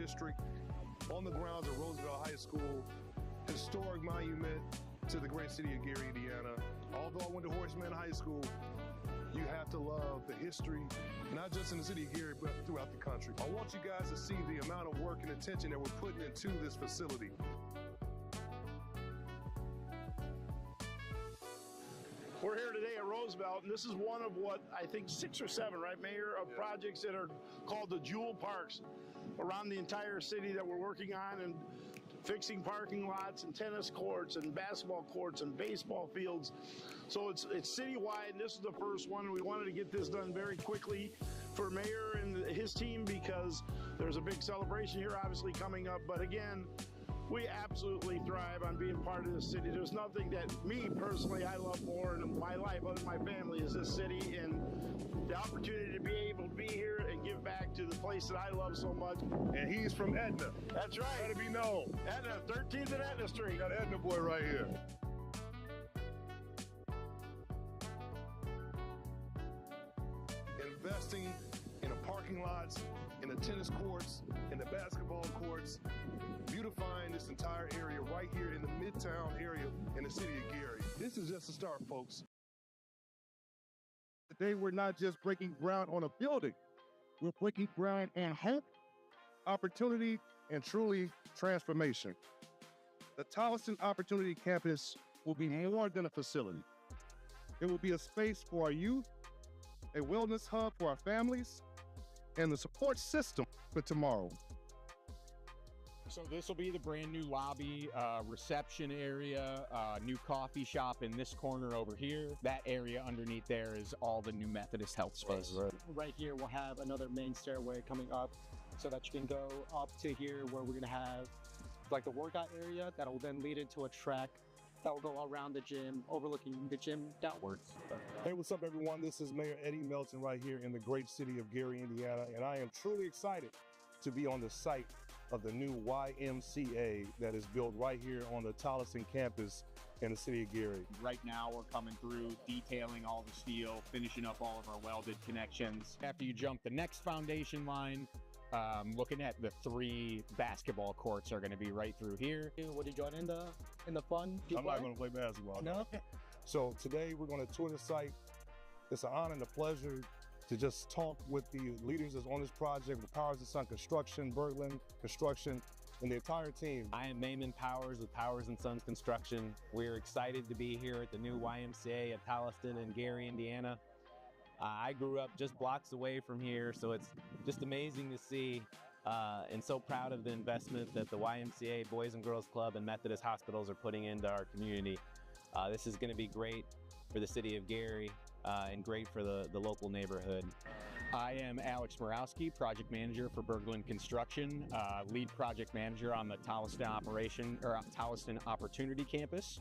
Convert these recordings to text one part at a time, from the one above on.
District on the grounds of Roosevelt High School, historic monument to the great city of Gary, Indiana. Although I went to Horace Mann High School, you have to love the history, not just in the city of Gary, but throughout the country. I want you guys to see the amount of work and attention that we're putting into this facility. We're here today at Roosevelt, and this is one of what I think 6 or 7, right, Mayor, of projects that are called the Jewel Parks around the entire city that we're working on, and fixing parking lots and tennis courts and basketball courts and baseball fields. So it's citywide, and this is the first one. We wanted to get this done very quickly for Mayor and his team because there's a big celebration here obviously coming up. But again, we absolutely thrive on being part of this city. There's nothing that me personally I love more in my life other than my family is this city, and the opportunity to be able to be here and give back to the place that I love so much. And he's from Etna. That's right. Let it be known. Etna, 13th and Etna Street. Got Etna boy right here. Investing in the parking lots, in the tennis courts, in the basketball courts, beautifying this entire area right here in the Midtown area in the city of Gary. This is just a start, folks. Today, we're not just breaking ground on a building. We're breaking ground and hope, opportunity, and truly transformation. The Tolleson Opportunity Campus will be more than a facility. It will be a space for our youth, a wellness hub for our families, and the support system for tomorrow. So this will be the brand new lobby, reception area, new coffee shop in this corner over here. That area underneath there is all the new Methodist Health Space. Right here, we'll have another main stairway coming up so that you can go up to here where we're gonna have like the workout area that will then lead into a track that will go around the gym, overlooking the gym downwards. Hey, what's up, everyone? This is Mayor Eddie Melton right here in the great city of Gary, Indiana, and I am truly excited to be on the site of the new YMCA that is built right here on the Tolleson campus in the city of Gary. Right now, we're coming through, detailing all the steel, finishing up all of our welded connections. After you jump the next foundation line, looking at the 3 basketball courts are going to be right through here. Would you join in the fun? I'm not going to play basketball. No? So today we're going to tour the site. It's an honor and a pleasure to just talk with the leaders that's on this project, with Powers & Son Construction, Berglund Construction, and the entire team. I am Maimon Powers with Powers & Sons Construction. We're excited to be here at the new YMCA at Tolleson in Gary, Indiana. I grew up just blocks away from here, so it's just amazing to see and so proud of the investment that the YMCA, Boys and Girls Club, and Methodist Hospitals are putting into our community. This is going to be great for the city of Gary and great for the local neighborhood. I am Alex Morawski, project manager for Berglund Construction, lead project manager on the Tolleson Opportunity Campus.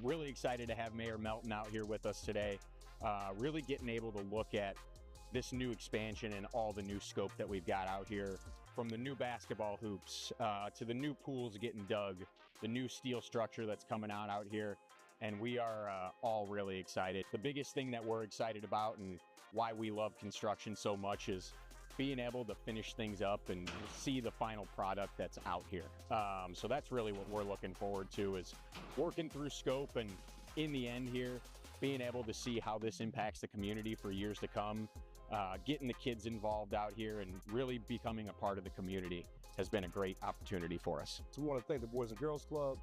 Really excited to have Mayor Melton out here with us today. Really getting able to look at this new expansion and all the new scope that we've got out here, from the new basketball hoops to the new pools getting dug, the new steel structure that's coming out here. And we are all really excited. The biggest thing that we're excited about and why we love construction so much is being able to finish things up and see the final product that's out here. So that's really what we're looking forward to, is working through scope and in the end here, being able to see how this impacts the community for years to come. Getting the kids involved out here and really becoming a part of the community has been a great opportunity for us. So we want to thank the Boys and Girls Club,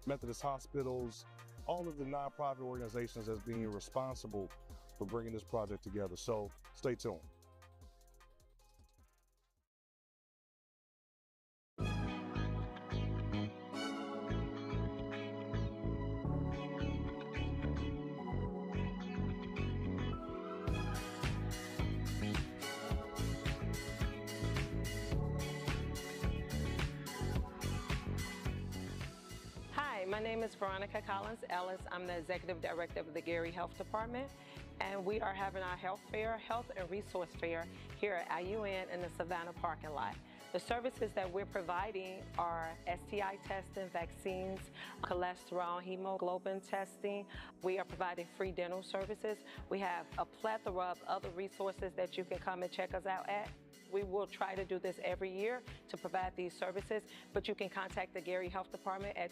Methodist Hospitals, all of the nonprofit organizations that's being responsible for bringing this project together. So stay tuned. My name is Veronica Collins-Ellis. I'm the Executive Director of the Gary Health Department, and we are having our health fair, health and resource fair here at IUN in the Savannah parking lot. The services that we're providing are STI testing, vaccines, cholesterol, hemoglobin testing. We are providing free dental services. We have a plethora of other resources that you can come and check us out at. We will try to do this every year to provide these services, but you can contact the Gary Health Department at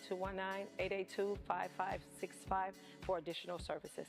219-882-5565 for additional services.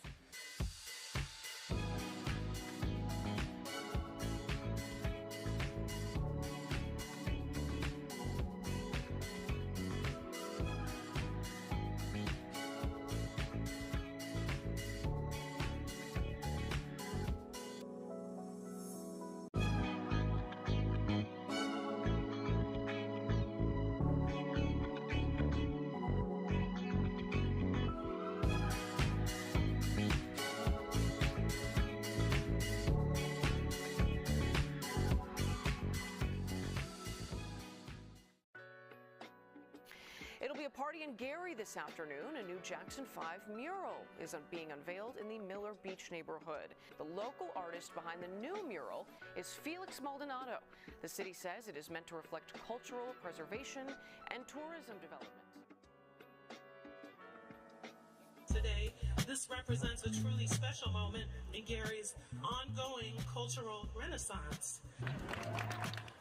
It'll be a party in Gary this afternoon. A new Jackson 5 mural is being unveiled in the Miller Beach neighborhood. The local artist behind the new mural is Felix Maldonado. The city says it is meant to reflect cultural preservation and tourism development. Today, this represents a truly special moment in Gary's ongoing cultural renaissance.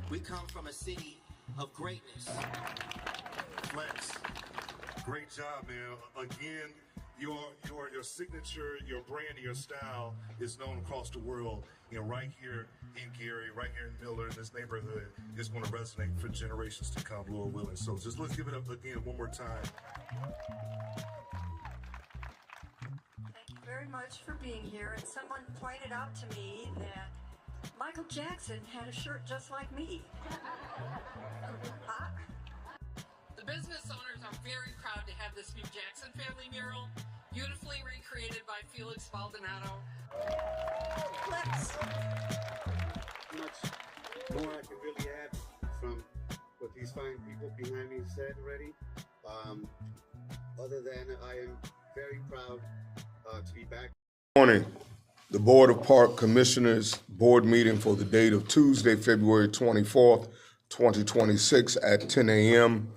We come from a city of greatness. Flex, great job, man. Again, your signature, your brand, your style is known across the world. Right here in Gary, right here in Miller, in this neighborhood, is going to resonate for generations to come, Lord willing. So just let's give it up again one more time. Thank you very much for being here. And someone pointed out to me that Michael Jackson had a shirt just like me. The business owners are very proud to have this new Jackson family mural, beautifully recreated by Felix Maldonado. Flex. Much more I can really add from what these fine people behind me said already. Other than I am very proud to be back. Morning. The Board of Park Commissioners board meeting for the date of Tuesday, February 24th, 2026 at 10 a.m.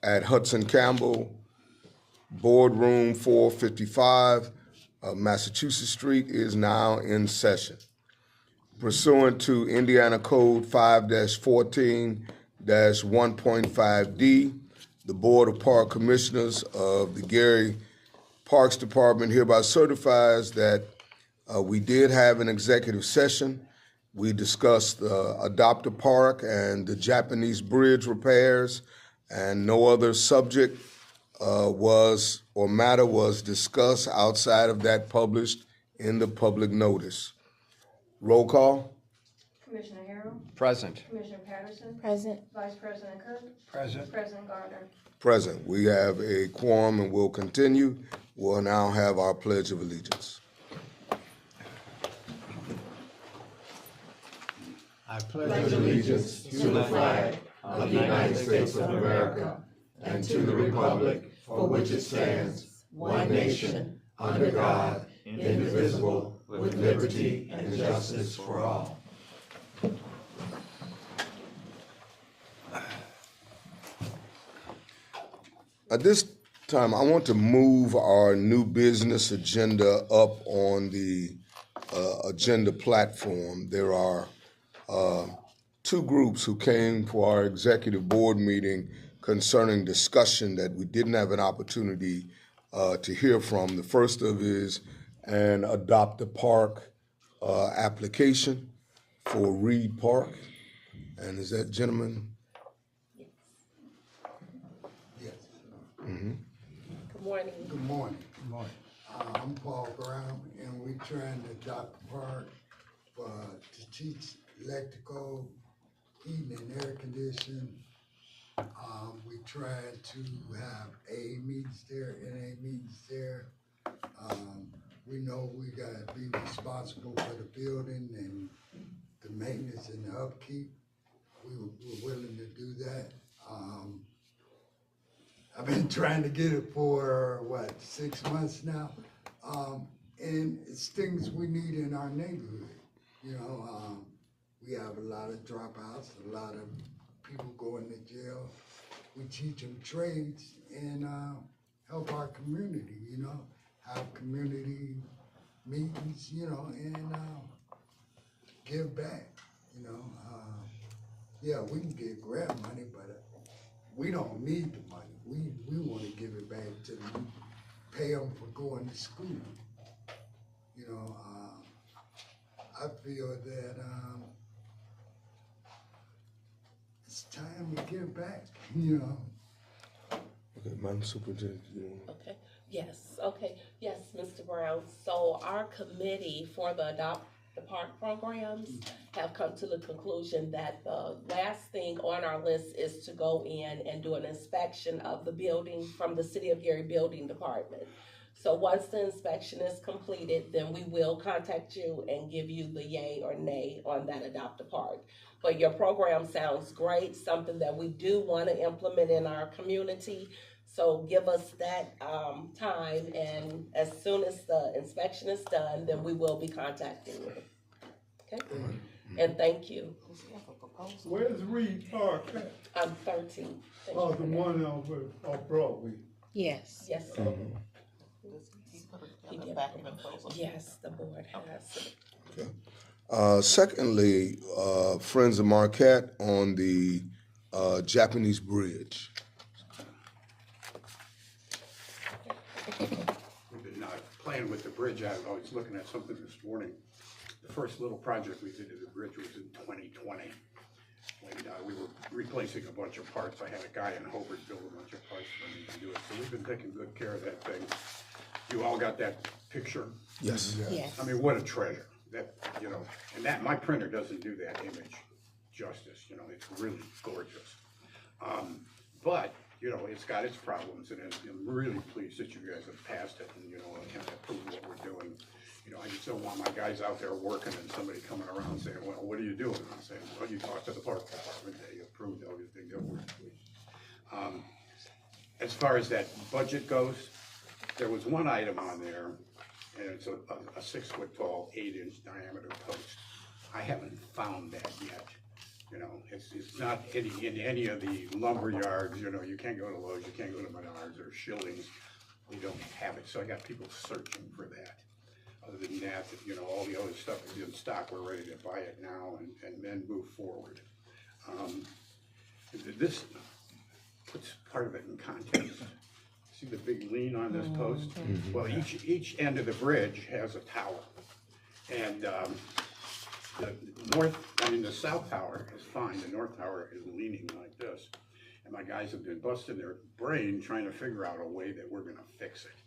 At Hudson Campbell, Boardroom 455, Massachusetts Street is now in session. Pursuant to Indiana Code 5-14-1.5D, the Board of Park Commissioners of the Gary Parks Department hereby certifies that we did have an executive session. We discussed Adopt a Park and the Japanese bridge repairs, and no other subject matter was discussed outside of that published in the public notice. Roll call. Commissioner Harrell. Present. Commissioner Patterson. Present. Vice President Cook. Present. President Gardner. Present. We have a quorum and we'll continue. We'll now have our Pledge of Allegiance. I pledge allegiance to the flag of the United States of America and to the republic for which it stands, one nation, under God, indivisible, with liberty and justice for all. At this time, I want to move our new business agenda up on the agenda platform. There are two groups who came for our executive board meeting concerning discussion that we didn't have an opportunity to hear from. The first of is an Adopt a Park application for Reed Park. And is that gentleman? Yes. Mm-hmm. Good morning. Good morning. Good morning. I'm Paul Brown, and we're trying to adopt a park to teach electrical, heating and air conditioning. We tried to have AA meetings there, NA meetings there. We know we got to be responsible for the building and the maintenance and the upkeep. We're willing to do that. I've been trying to get it for, 6 months now? And it's things we need in our neighborhood. We have a lot of dropouts, a lot of people going to jail. We teach them trades and help our community, have community meetings, and give back. You know, yeah, we can get grant money, but we don't need the money. We want to give it back to them, pay them for going to school. You know, I feel that it's time to give back, you know. Okay, Madam Superintendent, you want to? Okay. Yes. Okay. Yes, Mr. Brown. So our committee for the Adopt the Park programs have come to the conclusion that the last thing on our list is to go in and do an inspection of the building from the City of Gary Building Department. So once the inspection is completed, then we will contact you and give you the yay or nay on that Adopt a Park. But your program sounds great, something that we do want to implement in our community. So give us that time, and as soon as the inspection is done, then we will be contacting you. Okay? And thank you. Where's Reed Park at? I'm 13. Oh, the one off Broadway. Yes. Yes. Yes, the board has. Okay. Secondly, Friends of Marquette on the Japanese Bridge. We've been playing with the bridge. I was looking at something this morning. The first little project we did to the bridge was in 2020. When we were replacing a bunch of parts. I had a guy in Hobart build a bunch of parts for me to do it. So we've been taking good care of that thing. You all got that picture? Yes. Yes. I mean, what a treasure. That, you know, and that my printer doesn't do that image justice. You know, it's really gorgeous. But you know, it's got its problems, and I'm really pleased that you guys have passed it, and you know, kind of approved what we're doing. You know, I just don't want my guys out there working and somebody coming around saying, "Well, what are you doing?" I'm saying, "Well, you talked to the park department. They approved everything that we're pleased." As far as that budget goes, there was one item on there, and it's a 6 foot tall, 8-inch diameter post. I haven't found that yet. You know, it's not in any of the lumber yards. You know, you can't go to Lowe's, you can't go to Menards or Schillings. We don't have it, so I got people searching for that. Other than that, you know, all the other stuff is in stock. We're ready to buy it now and then move forward. This puts part of it in context. See the big lean on this post? Well, each end of the bridge has a tower, and the south tower is fine. The north tower is leaning like this, and my guys have been busting their brain trying to figure out a way that we're going to fix it.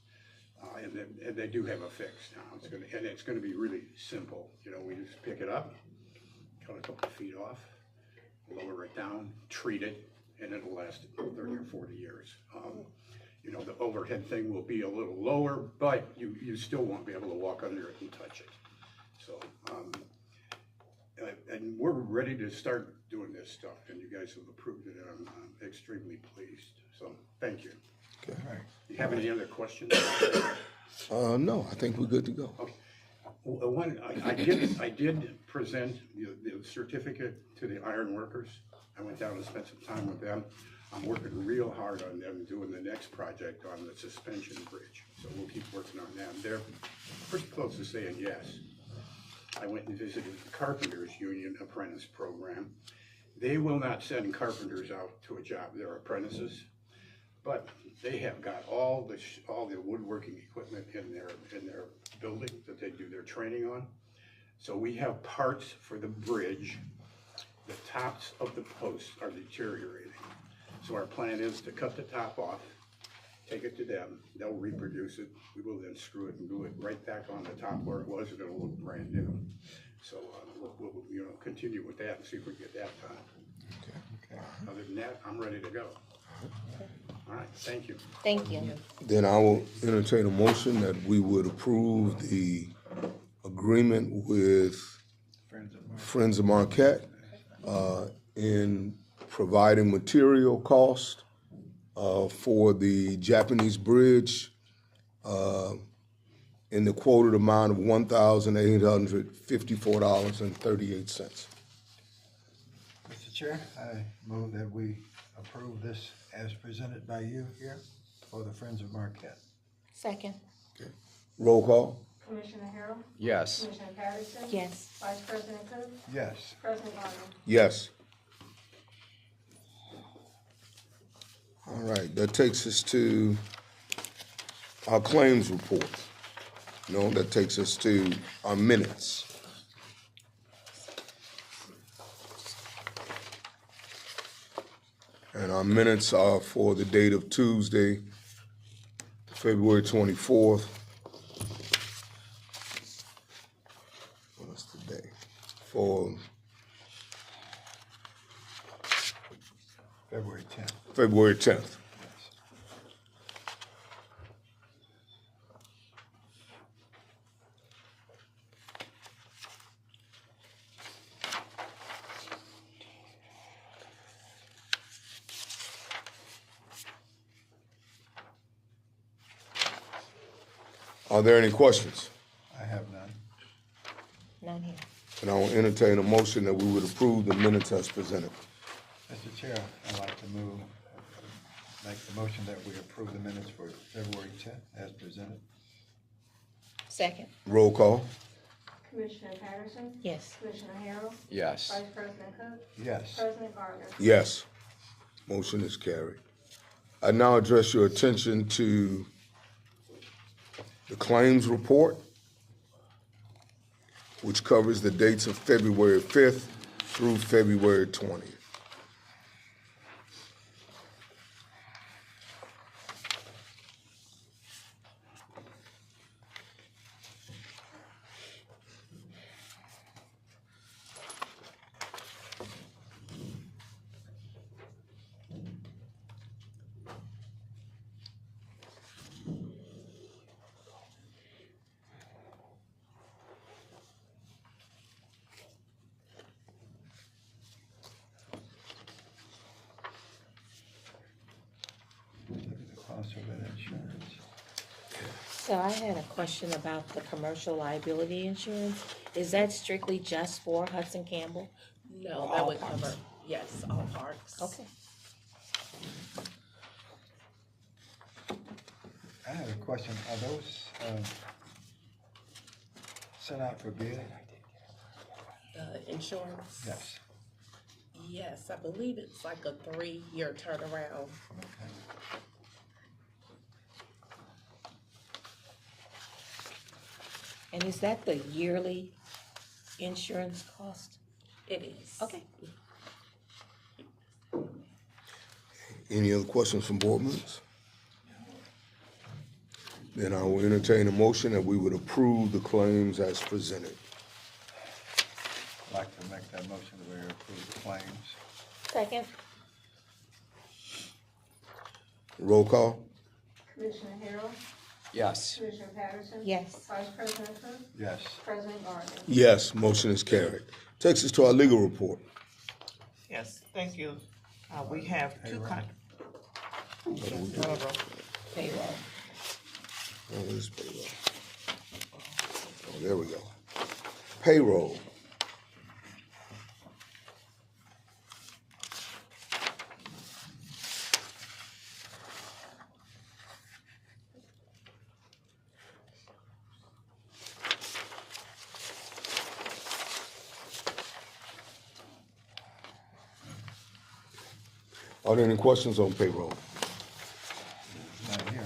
And they do have a fix now. It's going to be really simple. You know, we just pick it up, cut a couple feet off, lower it down, treat it, and it'll last 30 or 40 years. You know, the overhead thing will be a little lower, but you still won't be able to walk under it and touch it. So, and we're ready to start doing this stuff, and you guys have approved it, and I'm extremely pleased. So, thank you. Okay. You have any other questions? No, I think we're good to go. Okay. I did present the certificate to the iron workers. I went down and spent some time with them. I'm working real hard on them doing the next project on the suspension bridge. So we'll keep working on them. They're pretty close to saying yes. I went and visited the Carpenters Union Apprentice Program. They will not send carpenters out to a job. They're apprentices, but they have got all the woodworking equipment in their building that they do their training on. So we have parts for the bridge. The tops of the posts are deteriorating. So our plan is to cut the top off, take it to them, they'll reproduce it, we will then screw it and glue it right back on the top where it was, and it'll look brand new. So we'll you know, continue with that and see if we can get that done. Okay. Other than that, I'm ready to go. All right, thank you. Thank you. Then I will entertain a motion that we would approve the agreement with Friends of Marquette in providing material cost for the Japanese bridge in the quoted amount of $1,854.38. Mr. Chair, I move that we approve this as presented by you here for the Friends of Marquette. Second. Okay. Roll call. Commissioner Harrell? Yes. Commissioner Patterson? Yes. Vice President Cook? Yes. President Gardner? Yes. All right, that takes us to our claims report. No, that takes us to our minutes. And our minutes are for the date of Tuesday, February 24th. What's the day? For February 10th. February 10th. Are there any questions? I have none. None here. And I will entertain a motion that we would approve the minutes as presented. Mr. Chair, I'd like to make the motion that we approve the minutes for February 10th as presented. Second. Roll call. Commissioner Patterson? Yes. Commissioner Harrell? Yes. Vice President Cook? Yes. President Gardner? Yes. Motion is carried. I now address your attention to the claims report, which covers the dates of February 5th through February 20th. So I had a question about the commercial liability insurance. Is that strictly just for Hudson Campbell? No, that would cover, yes, all parks. Okay. I have a question. Are those sent out for bid? Insurance? Yes. Yes, I believe it's like a 3-year turnaround. And is that the yearly insurance cost? It is. Okay. Any other questions from board members? Then I will entertain a motion that we would approve the claims as presented. I'd like to make that motion that we approve the claims. Second. Roll call. Commissioner Harrell? Yes. Commissioner Patterson? Yes. Vice President Cook? Yes. President Gardner? Yes, motion is carried. Takes us to our legal report. Yes, thank you. We have two Payroll. Oh, where's payroll? Oh, there we go. Payroll. Are there any questions on payroll? Not here.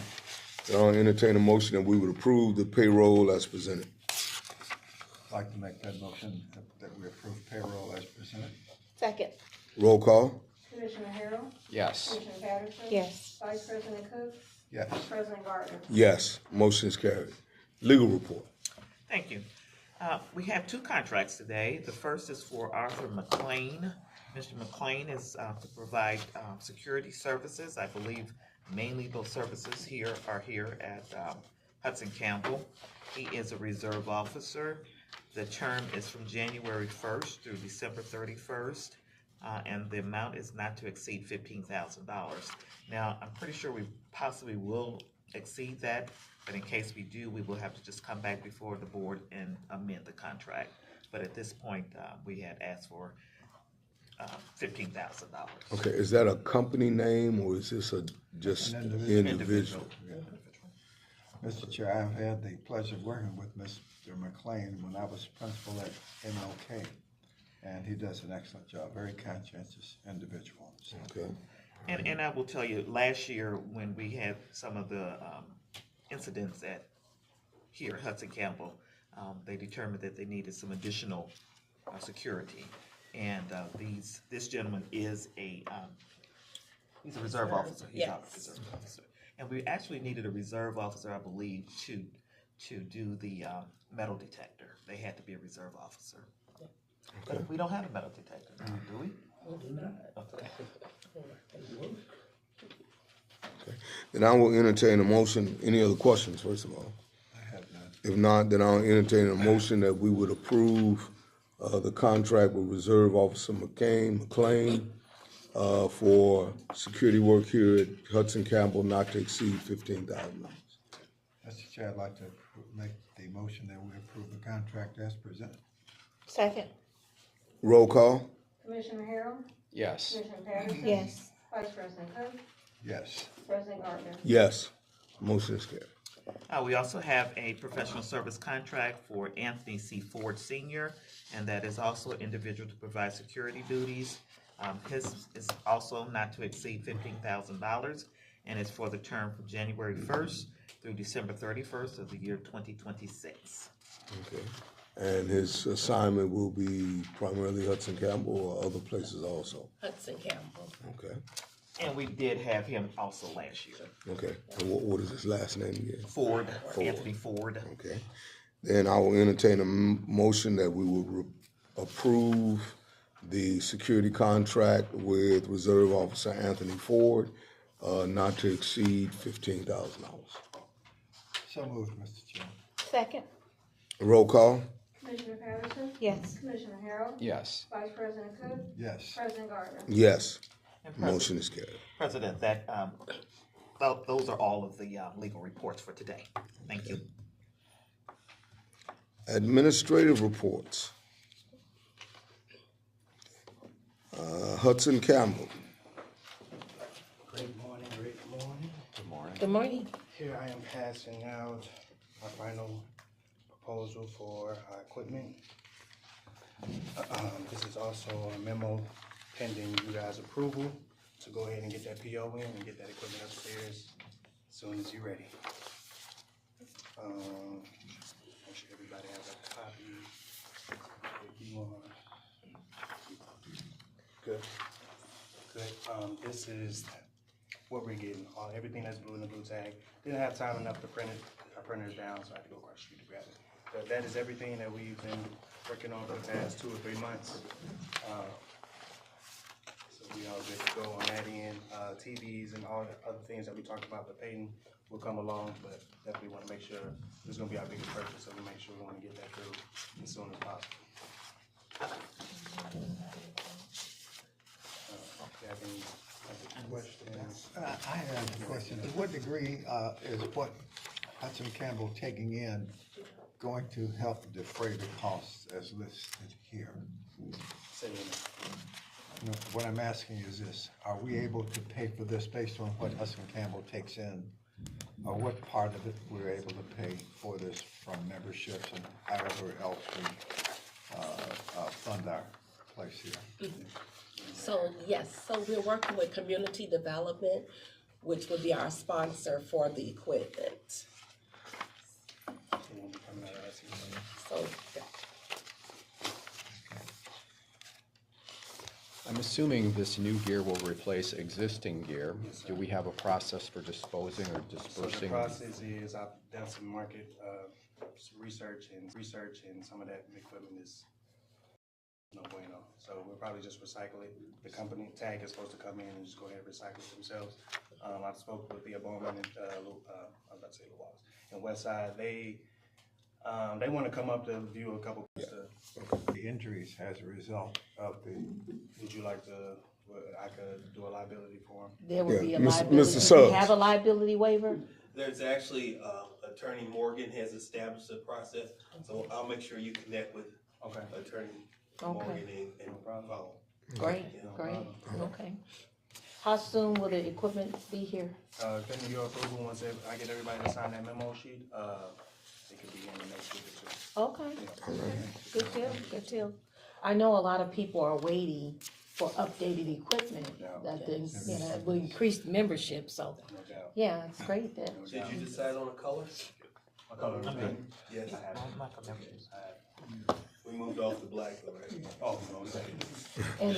Then I'll entertain a motion that we would approve the payroll as presented. I'd like to make that motion that we approve payroll as presented. Second. Roll call. Commissioner Harrell? Yes. Commissioner Patterson? Yes. Vice President Cook? Yes. President Gardner? Yes, motion is carried. Legal report. Thank you. We have two contracts today. The first is for Arthur McLean. Mr. McLean is to provide security services. I believe mainly those services are here at Hudson Campbell. He is a reserve officer. The term is from January 1st through December 31st, and the amount is not to exceed $15,000. Now, I'm pretty sure we possibly will exceed that, but in case we do, we will have to just come back before the board and amend the contract. But at this point, we had asked for $15,000. Okay, is that a company name or is this just individual? Mr. Chair, I've had the pleasure of working with Mr. McLean when I was principal at MLK, and he does an excellent job, very conscientious individual. So. Okay. And I will tell you, last year when we had some of the incidents here at Hudson Campbell, they determined that they needed some additional security. And this gentleman is he's a reserve officer. He's a reserve officer. And we actually needed a reserve officer, I believe, to do the metal detector. They had to be a reserve officer. Okay. But we don't have a metal detector, do we? Okay. Okay. Then I will entertain a motion. Any other questions, first of all? I have none. If not, then I'll entertain a motion that we would approve the contract with Reserve Officer McLean for security work here at Hudson Campbell not to exceed $15,000. Mr. Chair, I'd like to make the motion that we approve the contract as presented. Second. Roll call. Commissioner Harrell? Yes. Commissioner Patterson? Yes. Vice President Cook? Yes. President Gardner? Yes. Motion is carried. We also have a professional service contract for Anthony C. Ford Sr., and that is also an individual to provide security duties. His is also not to exceed $15,000, and it's for the term from January 1st through December 31st of the year 2026. Okay. And his assignment will be primarily Hudson Campbell or other places also? Hudson Campbell. Okay. And we did have him also last year. Okay. And what is his last name again? Ford. Anthony Ford. Okay. Then I will entertain a motion that we will approve the security contract with Reserve Officer Anthony Ford not to exceed $15,000. So moved, Mr. Chair. Second. Roll call. Commissioner Patterson? Yes. Commissioner Harrell? Yes. Vice President Cook? Yes. President Gardner? Yes. And Motion is carried. President, those are all of the legal reports for today. Thank you. Administrative reports. Hudson Campbell. Great morning, great morning. Good morning. Good morning. Here I am passing out my final proposal for equipment. This is also a memo pending you guys' approval to go ahead and get that PO in and get that equipment upstairs as soon as you're ready. Make sure everybody has a copy. If you want. Good. Good. This is what we're getting. Everything that's blue in the blue tag. Didn't have time enough to print it. Our printer's down, so I had to go across the street to grab it. But that is everything that we've been working on for the past 2 or 3 months. So we all good to go on that end. TVs and all the other things that we talked about, the painting will come along, but definitely want to make sure this is going to be our biggest purchase, so we make sure we want to get that through as soon as possible. Questions? I have a question. To what degree is what Hudson Campbell taking in going to help defray the costs as listed here? No, what I'm asking is this: are we able to pay for this based on what Hudson Campbell takes in, or what part of it we're able to pay for this from memberships and however else we fund our place here? So, yes, so we're working with Community Development, which would be our sponsor for the equipment. So, I'm assuming this new gear will replace existing gear. Do we have a process for disposing or dispersing? So the process is I've done some market research and some of that equipment is no bueno. So we'll probably just recycle it. The company TAG is supposed to come in and just go ahead and recycle it themselves. I spoke with Thea Bowman and I was about to say Lewis and Westside. They want to come up to view a couple The injuries as a result of the. Would you like to? I could do a liability for them. there would be a liability. Do we have a liability waiver? There's actually, Attorney Morgan has established a process, so I'll make sure you connect with Attorney Morgan and follow. Great, great, okay. How soon will the equipment be here? Pending your approval, once I get everybody to sign that memo sheet, it could be in the next week or two. Okay. Good deal, good deal. I know a lot of people are waiting for updated equipment that things, you know, will increase membership, so. Yeah, it's great that. Did you decide on a color? A color, right? Yes. I have. We moved off the black already. Oh, no, okay. And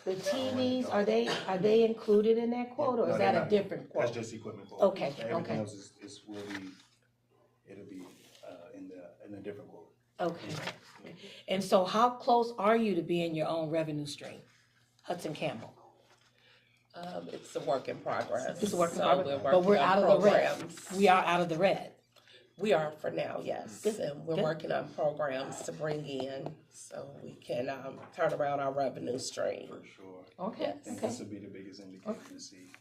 the TVs, are they included in that quote, or No, is they're that a not. different quote? That's just equipment quote. Okay, Everything okay. else it'll be in a different quote. Okay. And so how close are you to being your own revenue stream? Hudson Campbell? It's a work in progress. It's a work in So progress, but we're working on out of the red. programs. We are out of the red. We are for now, yes. And we're Good. working on programs to bring in so we can turn around our revenue stream. For sure. Okay, I think this will be the biggest indicator to see.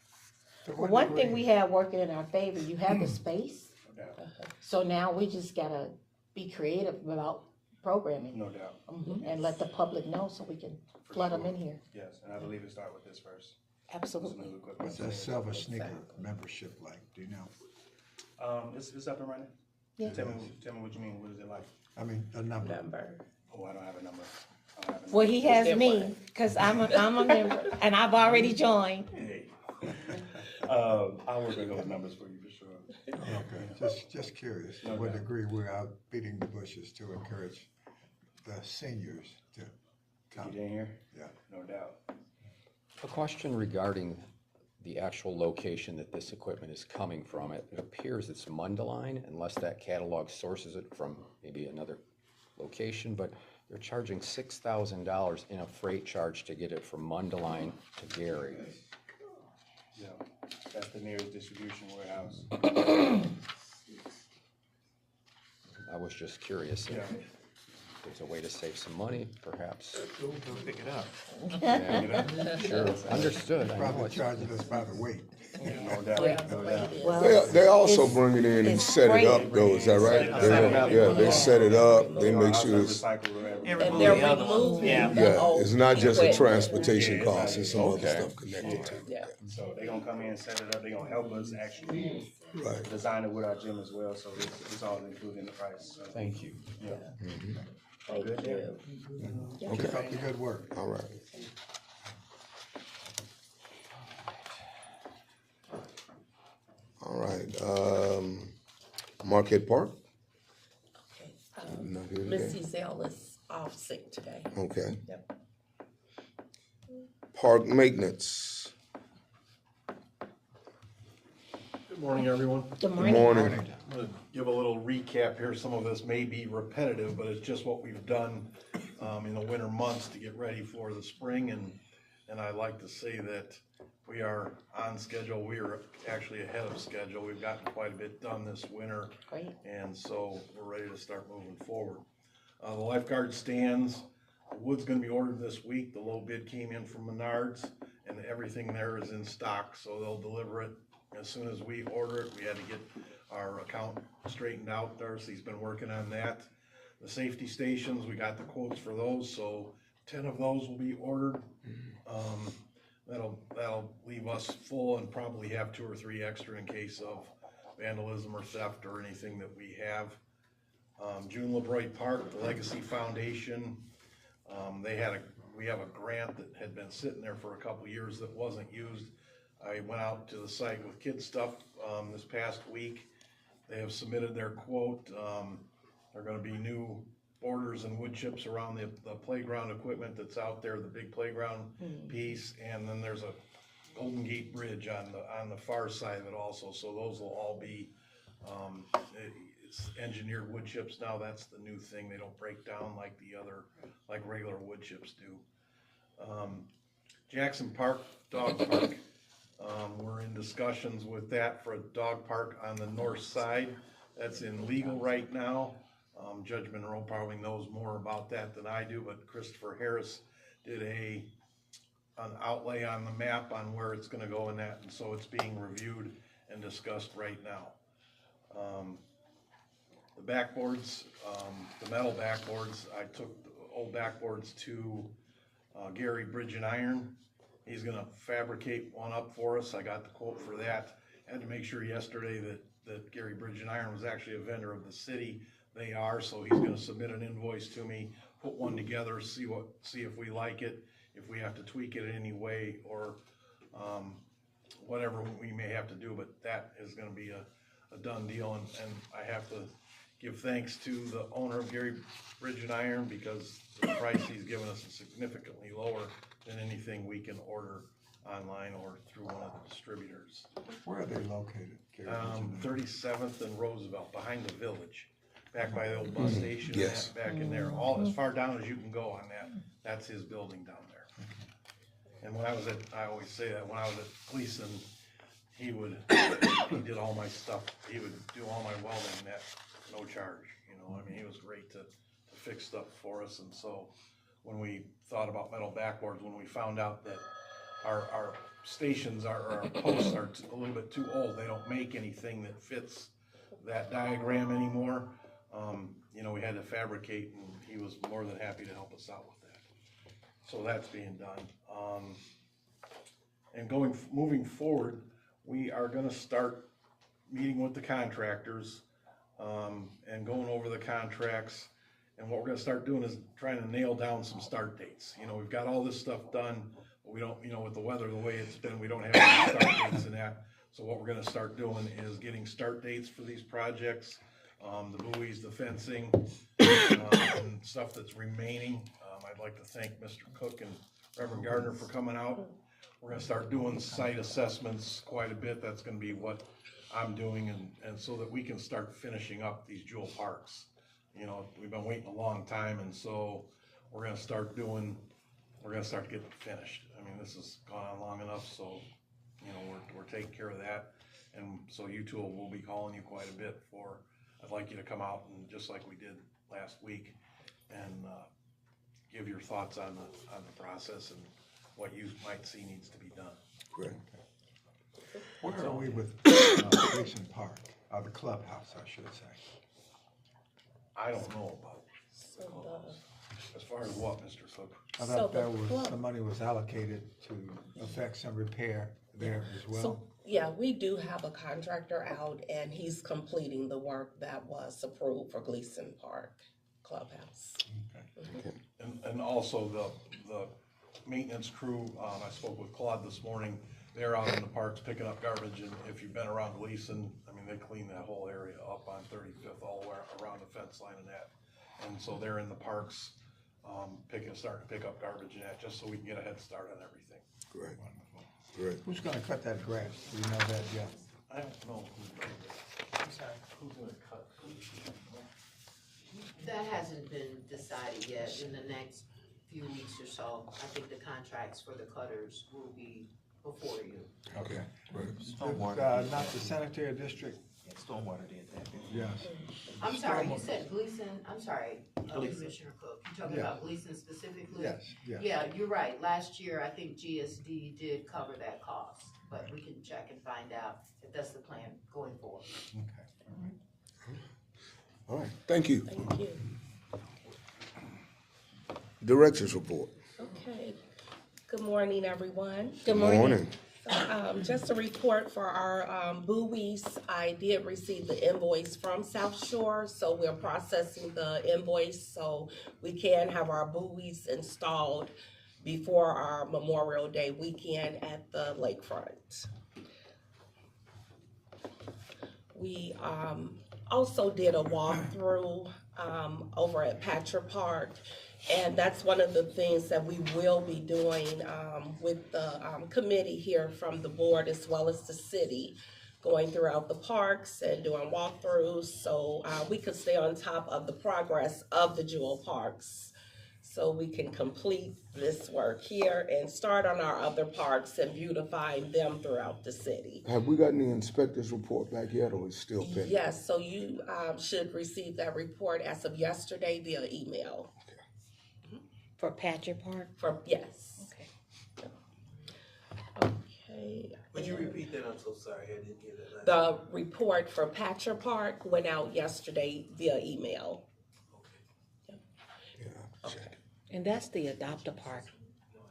Well, one thing we have working in our favor, you have the space, No doubt. so now we just gotta be creative about programming. No doubt. And let the public know so we can flood them in here. Yes, and I believe it start with this first. Absolutely. This new equipment. What's that Silver Sneaker membership like, do you know? It's up and running. Yeah. Tell me what you mean. What is it like? I mean, a number. Oh, I don't have a number. Well, he has me, cause I'm a member, and I've already joined. Hey. I'll work on those numbers for you for sure. Okay, just curious, to what degree we're out beating the bushes to encourage the seniors to come. Get in here? Yeah. No doubt. A question regarding the actual location that this equipment is coming from. It appears it's Mundelein, unless that catalog sources it from maybe another location, but they're charging $6,000 in a freight charge to get it from Mundelein to Gary. Yeah, that's the nearest distribution warehouse. I was just curious if there's a way to save some money, perhaps. Go pick it up. Yeah, sure, understood. I know Probably it's- charging us by the weight. No doubt, no doubt. Well, They also it's- bring it in and it's set it up great. though, is that right? Set it up. Yeah, they set it up, they make sure it's, And they're removing the old it's not just a equipment. transportation cost, it's some other Okay. stuff connected to it. Yeah. So they're gonna come in and set it up. They're gonna help us actually Right. design it with our gym as well. So it's all included in the price. So, Thank you. yeah. Thank Good there. you. Okay. Keep up the good work. All right. All right, Marquette Park? Not here today? Missy Zell is off sick today. Okay. Yep. Park maintenance. Good morning, everyone. Good morning. Morning. I'm going to give a little recap here. Some of this may be repetitive, but it's just what we've done in the winter months to get ready for the spring. And I'd like to say that we are on schedule. We are actually ahead of schedule. We've gotten quite a bit done this winter. Great. And so we're ready to start moving forward. The lifeguard stands, wood's gonna be ordered this week. The low bid came in from Menards and everything there is in stock, so they'll deliver it as soon as we order it. We had to get our account straightened out there, so he's been working on that. The safety stations, we got the quotes for those, so 10 of those will be ordered. That'll leave us full and probably have 2 or 3 extra in case of vandalism or theft or anything that we have. June LeBroy Park, the Legacy Foundation, we have a grant that had been sitting there for a couple years that wasn't used. I went out to the site with Kid Stuff this past week. They have submitted their quote. They're gonna be new borders and wood chips around the playground equipment that's out there, the big playground piece, and then there's a Golden Gate Bridge on the far side of it also, so those will all be, it's engineered wood chips now. That's the new thing. They don't break down like like regular wood chips do. Jackson Park, Dog Park, we're in discussions with that for a dog park on the north side. That's in legal right now. Judge Monroe probably knows more about that than I do, but Christopher Harris did an outlay on the map on where it's gonna go in that, and so it's being reviewed and discussed right now. The backboards, the metal backboards, I took the old backboards to Gary Bridge and Iron He's gonna fabricate one up for us. I got the quote for that. Had to make sure yesterday that Gary Bridge and Iron was actually a vendor of the city. They are, so he's gonna submit an invoice to me, put one together, see if we like it, if we have to tweak it in any way, or whatever we may have to do, but that is gonna be a done deal, and I have to give thanks to the owner of Gary Bridge and Iron, because the price he's given us is significantly lower than anything we can order online or through one of the distributors. Where are they located? Gary Bridge and 37th and Roosevelt, behind the village, back by the old bus station, Yes. back in there, all as far down as you can go on that. That's his building down there. And when I always say that, when I was at Gleason, he did all my stuff. He would do all my welding at no charge, you know. I mean, he was great to fix stuff for us. And so when we thought about metal backboards, when we found out that our stations, our posts are a little bit too old, they don't make anything that fits that diagram anymore. You know, we had to fabricate, and he was more than happy to help us out with that. So that's being done. And moving forward, we are gonna start meeting with the contractors, and going over the contracts. And what we're gonna start doing is trying to nail down some start dates. You know, we've got all this stuff done, but we don't, you know, with the weather, the way it's been, we don't have any start dates in that. So what we're gonna start doing is getting start dates for these projects, the buoys, the fencing, and stuff that's remaining. I'd like to thank Mr. Cook and Reverend Gardner for coming out. We're gonna start doing site assessments quite a bit. That's gonna be what I'm doing, and so that we can start finishing up these jewel parks. You know, we've been waiting a long time, and so we're gonna start to get them finished. I mean, this has gone on long enough, so, you know, we're taking care of that. And so you two will be calling you quite a bit I'd like you to come out, and just like we did last week, and give your thoughts on the process and what you might see needs to be done. Great. Where are we with Gleason Park, the clubhouse, I should say? I don't know about as far as what, Mr. Cook? I thought some money was allocated to affect some repair there as well. So, yeah, we do have a contractor out, and he's completing the work that was approved for Gleason Park Clubhouse. Okay. And also the maintenance crew, I spoke with Claude this morning. They're out in the parks picking up garbage, and if you've been around Gleason, I mean, they clean that whole area up on 35th all the way around the fence line and that. And so they're in the parks, starting to pick up garbage and that, just so we can get a head start on everything. Great. Great. Who's gonna cut that grass? Do you know that yet? I don't know who's gonna cut. That hasn't been decided yet. In the next few weeks or so, I think the contracts for the cutters will be before you. Okay. Not the sanitary district? Stormwater did that. Yes. I'm sorry, you said Gleason, I'm sorry, Gleason. Commissioner Cook, you're talking Yeah. about Gleason specifically? Yes, yes. Yeah, you're right. Last year, I think GSD did cover that cost, but we can check and find out if that's the plan going forward. Okay. All right, thank you. Thank you. Director's report. Okay. Good morning, everyone. Good morning. Just a report for our buoys. I did receive the invoice from South Shore, so we're processing the invoice so we can have our buoys installed before our Memorial Day weekend at the lakefront. We also did a walkthrough over at Patcher Park. And that's one of the things that we will be doing with the committee here from the board as well as the city, going throughout the parks and doing walkthroughs so we can stay on top of the progress of the jewel parks, so we can complete this work here and start on our other parks and beautifying them throughout the city. Have we gotten the inspector's report back yet, or is it still pending? Yes, so you should receive that report as of yesterday via email. For Patcher Park? Yes. Okay. Okay. Would you repeat that? I'm so sorry, I didn't hear that. The report for Patcher Park went out yesterday via email. And that's the Adopt a Park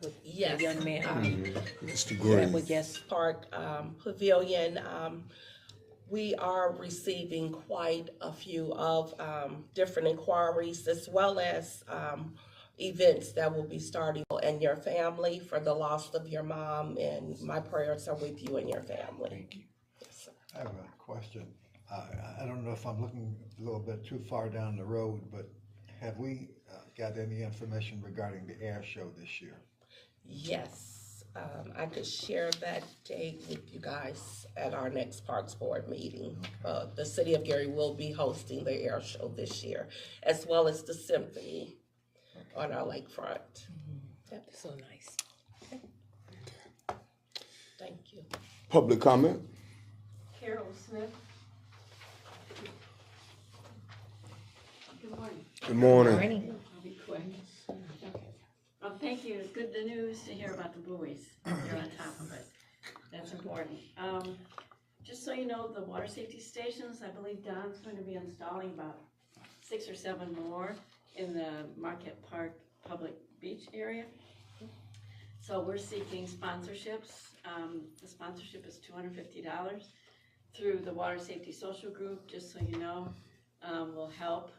with Yes. the young man. Mr. Yeah, Green. with yes. Park Pavilion, we are receiving quite a few of different inquiries as well as events that will be starting and your family for the loss of your mom, and my prayers are with you and your family. Thank you. I have a question. I don't know if I'm looking a little bit too far down the road, but have we got any information regarding the air show this year? Yes, I could share that date with you guys at our next Parks Board meeting. The city of Gary will be hosting the air show this year, as well as the symphony on our lakefront. Yep, so nice. Thank you. Public comment? Carol Smith. Good morning. Good morning. I'll be quick. Okay. Well, thank you. It's good news to hear about the buoys. You're on top of it. That's important. Just so you know, the water safety stations, I believe Don's going to be installing about 6 or 7 more in the Marquette Park Public Beach area. So we're seeking sponsorships. The sponsorship is $250 through the Water Safety Social Group, just so you know. We'll help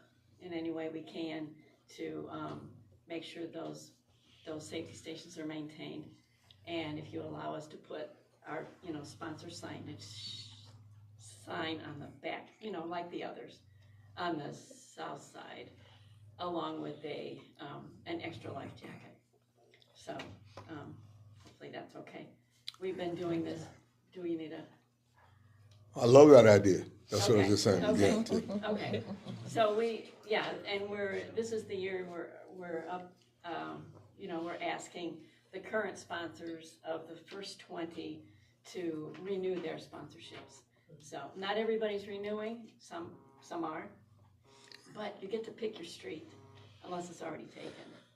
in any way we can to make sure those safety stations are maintained. And if you allow us to put our, sponsor sign on the back, like the others, on the south side, along with an extra life jacket. So hopefully that's okay. We've been doing this. Do we need a? I love that idea. That's what I was just saying. Okay. Yeah. Okay. So and this is the year we're up, we're asking the current sponsors of the first 20 to renew their sponsorships. So not everybody's renewing, some are, but you get to pick your street unless it's already taken,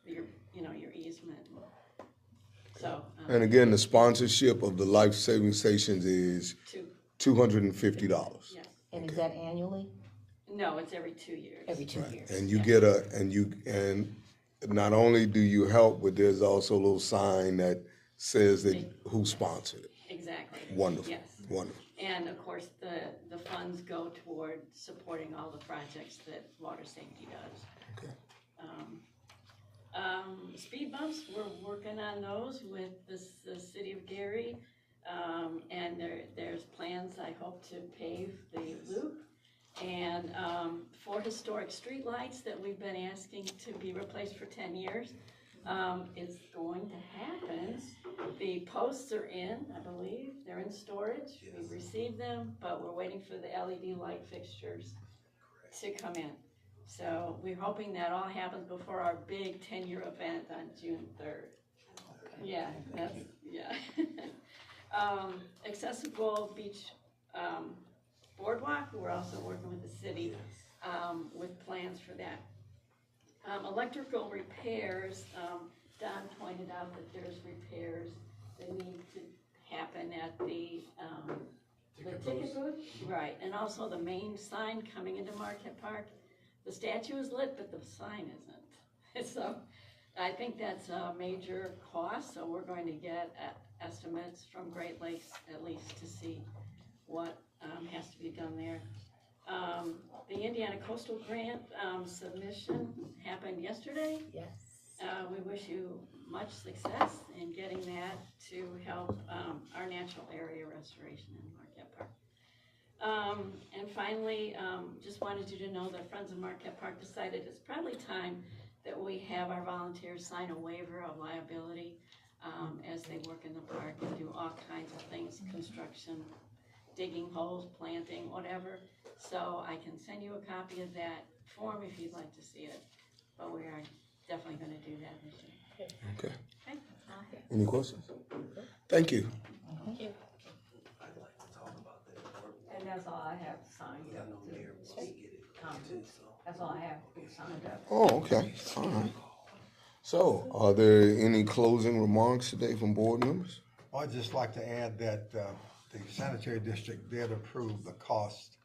your easement. So. And again, the sponsorship of the life-saving stations is $250. Yes. And is that annually? No, it's every 2 years. Every 2 years. And you get and not only do you help, but there's also a little sign that says that who sponsored it. Exactly. Wonderful. Yes. Wonderful. And of course, the funds go toward supporting all the projects that water safety does. Okay. Speed bumps, we're working on those with the city of Gary. And there's plans, I hope, to pave the loop. And 4 historic streetlights that we've been asking to be replaced for 10 years. It's going to happen. The posts are in, I believe. They're in storage. We've received them, but we're waiting for the LED light fixtures to come in. So we're hoping that all happens before our big 10-year event on June 3rd. Yeah, accessible beach boardwalk, we're also working with the city with plans for that. Electrical repairs, Don pointed out that there's repairs that need to happen at the ticket booth. Right, and also the main sign coming into Marquette Park. The statue is lit, but the sign isn't. So I think that's a major cost, so we're going to get estimates from Great Lakes at least to see what has to be done there. The Indiana Coastal Grant submission happened yesterday. Yes. We wish you much success in getting that to help our natural area restoration in Marquette Park. And finally, just wanted you to know that Friends of Marquette Park decided it's probably time that we have our volunteers sign a waiver of liability as they work in the park and do all kinds of things, construction, digging holes, planting, whatever. So I can send you a copy of that form if you'd like to see it. But we are definitely going to do that this year. Okay. Okay. Any questions? Thank you. Thank you. And that's all I have signed up to speak comments. That's all I have signed up. Oh, okay. All right. So, are there any closing remarks today from board members? Well, I'd just like to add that the sanitary district did approve the cost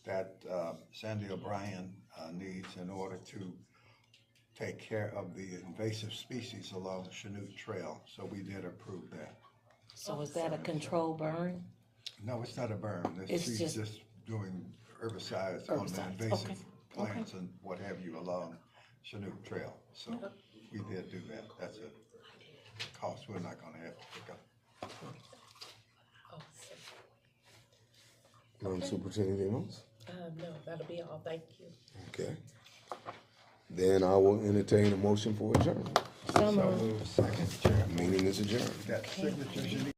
that Sandy O'Brien needs in order to take care of the invasive species along Chinook Trail, so we did approve that. So is that a controlled burn? No, it's not a burn. It's She's just- just doing herbicides on the Herbicides, invasive okay, plants okay. and what have you along Chinook Trail. So we did do that. That's a cost we're not gonna have to pick up. Superintendent, anything else? No, that'll be all, thank you. Okay. Then I will entertain a motion for adjournment. So moved. Second, Chair. Meeting is adjourned. Got signatures you need?